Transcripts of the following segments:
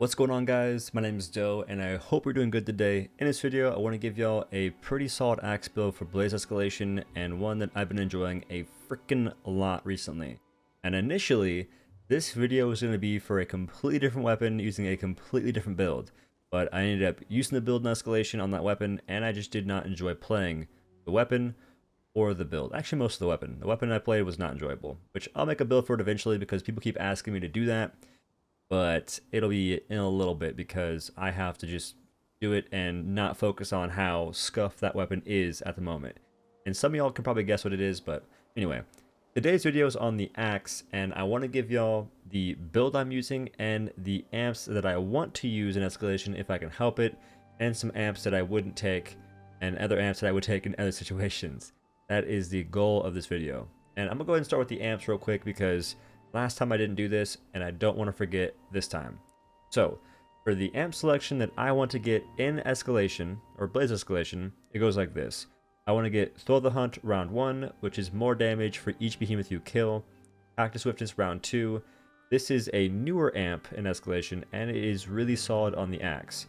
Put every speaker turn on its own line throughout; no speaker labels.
What's going on, guys? My name is Joe and I hope you're doing good today. In this video I want to give y'all a pretty solid axe build for Blaze Escalation, and one that I've been enjoying a freaking lot recently. And initially this video was going to be for a completely different weapon using a completely different build, but I ended up using the build in Escalation on that weapon and I just did not enjoy playing the weapon or the build. Actually, most of the weapon. The weapon I played was not enjoyable, which I'll make a build for it eventually because people keep asking me to do that. But it'll be in a little bit because I have to just do it and not focus on how scuffed that weapon is at the moment. And some of y'all can probably guess what it is, but anyway. Today's video is on the axe, and I want to give y'all the build I'm using and the amps that I want to use in Escalation if I can help it, and some amps that I wouldn't take, and other amps that I would take in other situations. That is the goal of this video. And I'm going to go ahead and start with the amps real quick because last time I didn't do this, and I don't want to forget this time. So, for the amp selection that I want to get in Escalation, or Blaze Escalation, it goes like this. I want to get Throw the Hunt round 1, which is more damage for each behemoth you kill. Act of Swiftness round 2. This is a newer amp in Escalation, and it is really solid on the axe.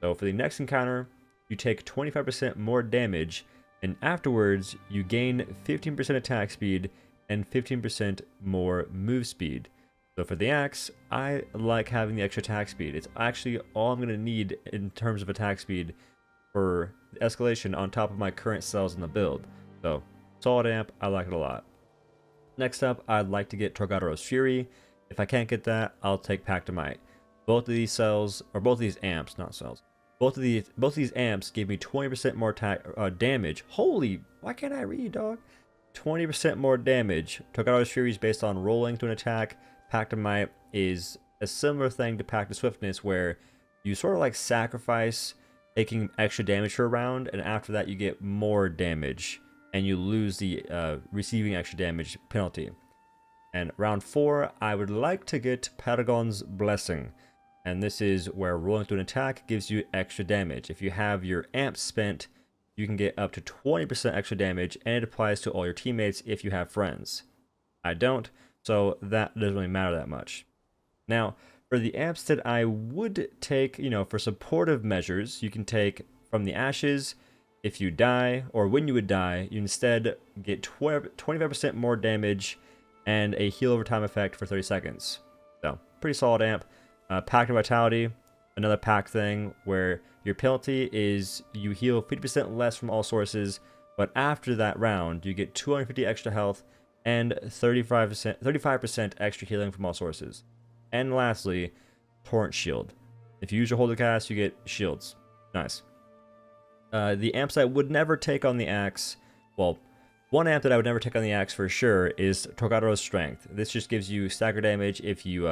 So for the next encounter, you take 25% more damage, and afterwards, you gain 15% attack speed and 15% more move speed. So for the axe, I like having the extra attack speed. It's actually all I'm going to need in terms of attack speed for the Escalation on top of my current cells in the build. So solid amp, I like it a lot. Next up, I'd like to get Torgado's Fury. If I can't get that, I'll take Pact of Might. Both of these cells, or both of these amps, not cells, both of these amps gave me 20% more damage. Holy, why can't I read, dog? 20% more damage. Torgado's Fury is based on rolling to an attack. Pact of Might is a similar thing to Pact of Swiftness, where you sort of like sacrifice taking extra damage for a round, and after that you get more damage, and you lose the receiving extra damage penalty. And round 4, I would like to get Paragon's Blessing, and this is where rolling to an attack gives you extra damage. If you have your amps spent, you can get up to 20% extra damage, and it applies to all your teammates if you have friends. I don't, so that doesn't really matter that much. Now, for the amps that I would take, for supportive measures, you can take from the Ashes. If you die, or when you would die, you instead get 25% more damage and a heal over time effect for 30 seconds. So, pretty solid amp. Pact of Vitality, another pack thing where your penalty is you heal 50% less from all sources, but after that round you get 250 extra health and 35% extra healing from all sources. And lastly, Torrent Shield. If you use your Holder Cast, you get shields. Nice. The amps I would never take on the axe, well, one amp that I would never take on the axe for sure is Torgado's Strength. This just gives you stagger damage if you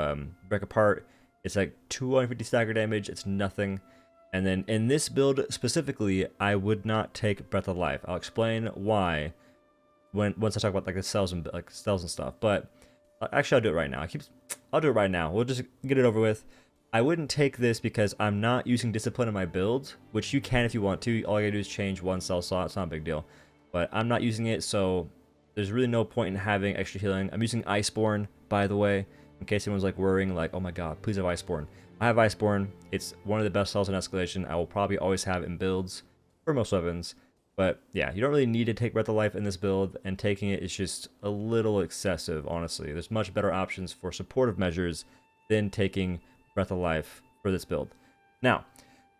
break apart. It's like 250 stagger damage, it's nothing. And then in this build specifically, I would not take Breath of Life. I'll explain why once I talk about like the cells and stuff. But actually, I'll do it right now. I'll do it right now. We'll just get it over with. I wouldn't take this because I'm not using Discipline in my build, which you can if you want to. All you gotta do is change one cell slot. It's not a big deal. But I'm not using it, so there's really no point in having extra healing. I'm using Iceborne, by the way, in case anyone's like worrying, like, oh my god, please have Iceborne. I have Iceborne. It's one of the best cells in Escalation. I will probably always have it in builds for most weapons. But yeah, you don't really need to take Breath of Life in this build, and taking it is just a little excessive, honestly. There's much better options for supportive measures than taking Breath of Life for this build. Now,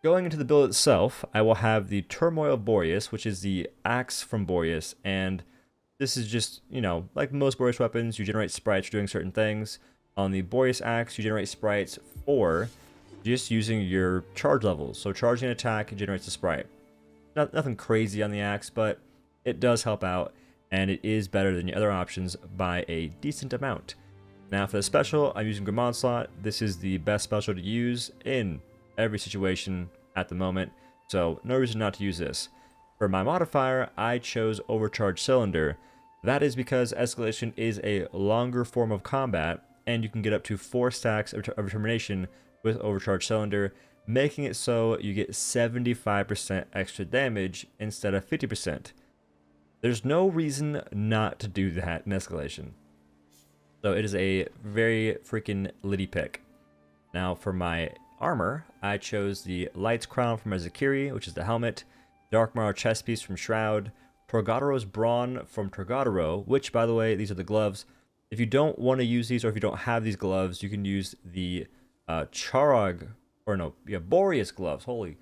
going into the build itself, I will have the Turmoil of Boreas, which is the axe from Boreas, and this is just, like most Boreas weapons, you generate sprites doing certain things. On the Boreas axe, you generate sprites for just using your charge levels. So charging an attack generates a sprite. Nothing crazy on the axe, but it does help out, and it is better than the other options by a decent amount. Now for the special, I'm using Grim Onslaught. This is the best special to use in every situation at the moment, so no reason not to use this. For my modifier, I chose Overcharged Cylinder. That is because Escalation is a longer form of combat, and you can get up to 4 stacks of Determination with Overcharged Cylinder, making it so you get 75% extra damage instead of 50%. There's no reason not to do that in Escalation. So it is a very freaking litty pick. Now for my armor, I chose the Light's Crown from Ezekiri, which is the helmet, Darkmarrow chest piece from Shroud, Torgadoros Brawn from Torgadoro, which, by the way, these are the gloves. If you don't want to use these, or if you don't have these gloves, you can use the Boreas gloves. Holy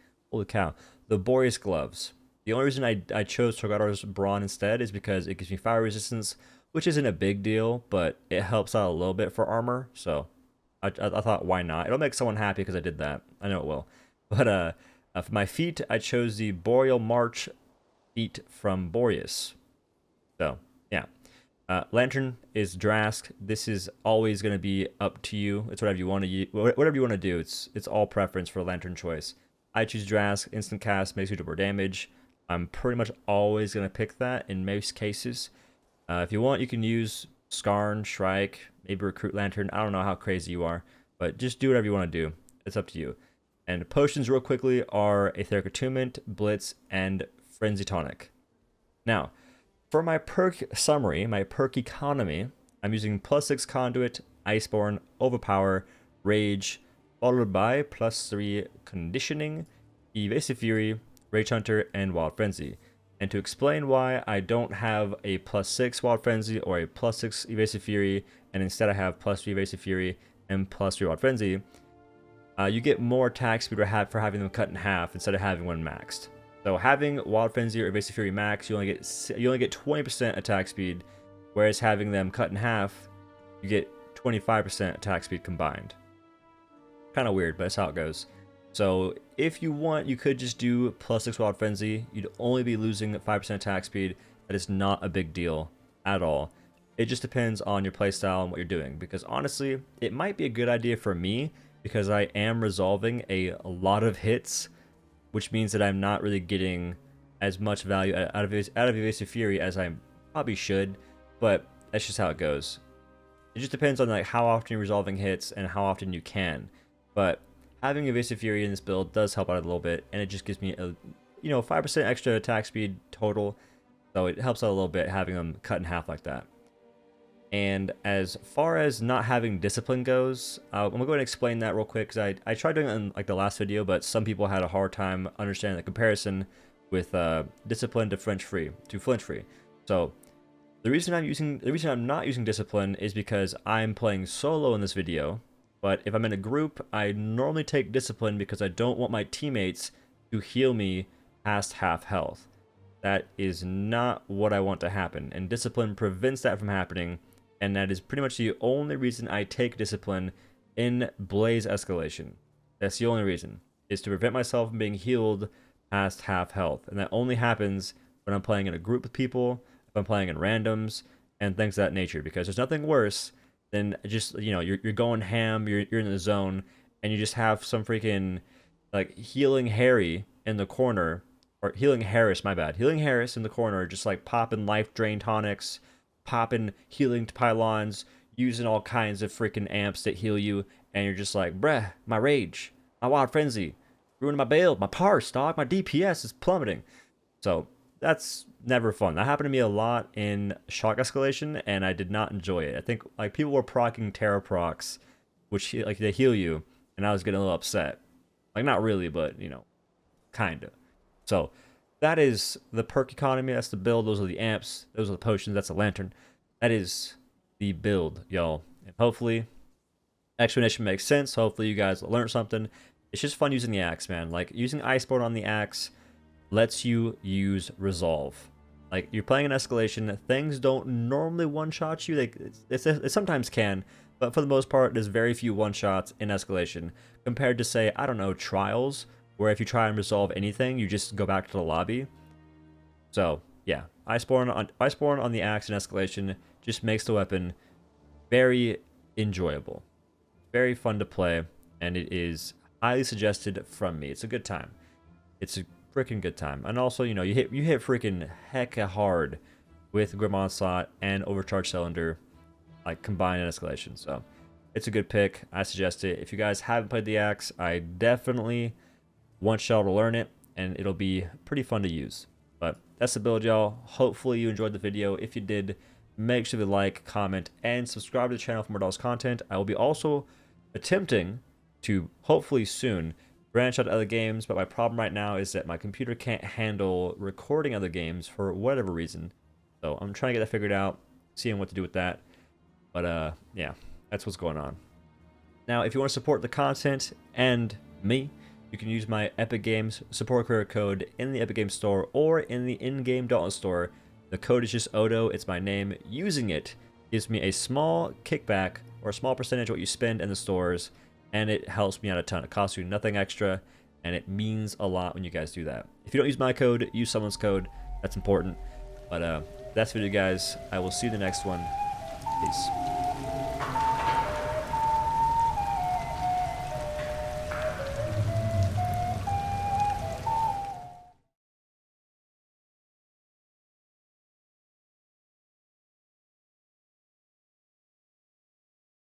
cow. The Boreas gloves. The only reason I chose Torgadoros Brawn instead is because it gives me fire resistance, which isn't a big deal, but it helps out a little bit for armor, so I thought, why not? It'll make someone happy because I did that. I know it will. But for my feet, I chose the Boreal March feet from Boreas. So, yeah. Lantern is Drask. This is always going to be up to you. It's whatever you want to do. It's all preference for Lantern choice. I choose Drask. Instant cast makes you do more damage. I'm pretty much always going to pick that in most cases. If you want, you can use Skarn, Shrike, maybe Recruit Lantern. I don't know how crazy you are, but just do whatever you want to do. It's up to you. And potions, real quickly, are Aetheric Attunement, Blitz, and Frenzy Tonic. Now, for my perk summary, my perk economy, I'm using +6 Conduit, Iceborne, Overpower, Rage, followed by +3 Conditioning, Evasive Fury, Rage Hunter, and Wild Frenzy. And to explain why I don't have a +6 Wild Frenzy or a +6 Evasive Fury, and instead I have +3 Evasive Fury and +3 Wild Frenzy, you get more attack speed for having them cut in half instead of having one maxed. So having Wild Frenzy or Evasive Fury max, you only get 20% attack speed, whereas having them cut in half, you get 25% attack speed combined. Kind of weird, but that's how it goes. So if you want, you could just do +6 Wild Frenzy. You'd only be losing 5% attack speed. That is not a big deal at all. It just depends on your playstyle and what you're doing. Because honestly, it might be a good idea for me because I am resolving a lot of hits, which means that I'm not really getting as much value out of Evasive Fury as I probably should. But that's just how it goes. It just depends on like how often you're resolving hits and how often you can. But having Evasive Fury in this build does help out a little bit, and it just gives me a 5% extra attack speed total, so it helps out a little bit having them cut in half like that. And as far as not having Discipline goes, I'm gonna go ahead and explain that real quick because I tried doing it in like the last video, but some people had a hard time understanding the comparison with Discipline to flinch free. So the reason I'm not using Discipline is because I'm playing solo in this video. But if I'm in a group, I normally take Discipline because I don't want my teammates to heal me past half health. That is not what I want to happen, and Discipline prevents that from happening, and that is pretty much the only reason I take Discipline in Blaze Escalation. That's the only reason, is to prevent myself from being healed past half health, and that only happens when I'm playing in a group of people, if I'm playing in randoms, and things of that nature, because there's nothing worse then just, you're going ham, you're in the zone, and you just have some freaking, like, Healing Harry in the corner, or Healing Harris, my bad. Healing Harris in the corner, just, like, popping life drain tonics, popping healing pylons, using all kinds of freaking amps that heal you, and you're just like, bruh, my rage, my Wild Frenzy, ruining my build, my parse, dog, my DPS is plummeting. So, that's never fun. That happened to me a lot in Shock Escalation, and I did not enjoy it. I think like people were proccing Terra procs, which like they heal you, and I was getting a little upset. Like not really, but kinda. So that is the perk economy. That's the build. Those are the amps. Those are the potions. That's the lantern. That is the build, y'all. And hopefully, explanation makes sense. Hopefully, you guys learned something. It's just fun using the axe, man. Like using Iceborne on the axe lets you use Resolve. Like, you're playing an Escalation, things don't normally one-shot you. It sometimes can, but for the most part, there's very few one-shots in Escalation, compared to, say, I don't know, Trials, where if you try and resolve anything, you just go back to the lobby. So, yeah, Iceborne on the axe in Escalation just makes the weapon very enjoyable. Very fun to play, and it is highly suggested from me. It's a good time. It's a freaking good time. And also, you hit freaking hecka hard with Grim Onslaught and Overcharged Cylinder, like combined in Escalation. So it's a good pick. I suggest it. If you guys haven't played the axe, I definitely want y'all to learn it, and it'll be pretty fun to use. But that's the build, y'all. Hopefully you enjoyed the video. If you did, make sure to like, comment, and subscribe to the channel for more OhDough content. I will be also attempting to hopefully soon branch out to other games, but my problem right now is that my computer can't handle recording other games for whatever reason. So I'm trying to get that figured out, seeing what to do with that. But yeah, that's what's going on. Now, if you want to support the content and me, you can use my Epic Games support creator code in the Epic Games Store or in the in-game Dauntless Store. The code is just OhDough, it's my name. Using it gives me a small kickback or a small percentage of what you spend in the stores, and it helps me out a ton. It costs you nothing extra, and it means a lot when you guys do that. If you don't use my code, use someone's code. That's important. But that's the video, guys. I will see you in the next one. Peace.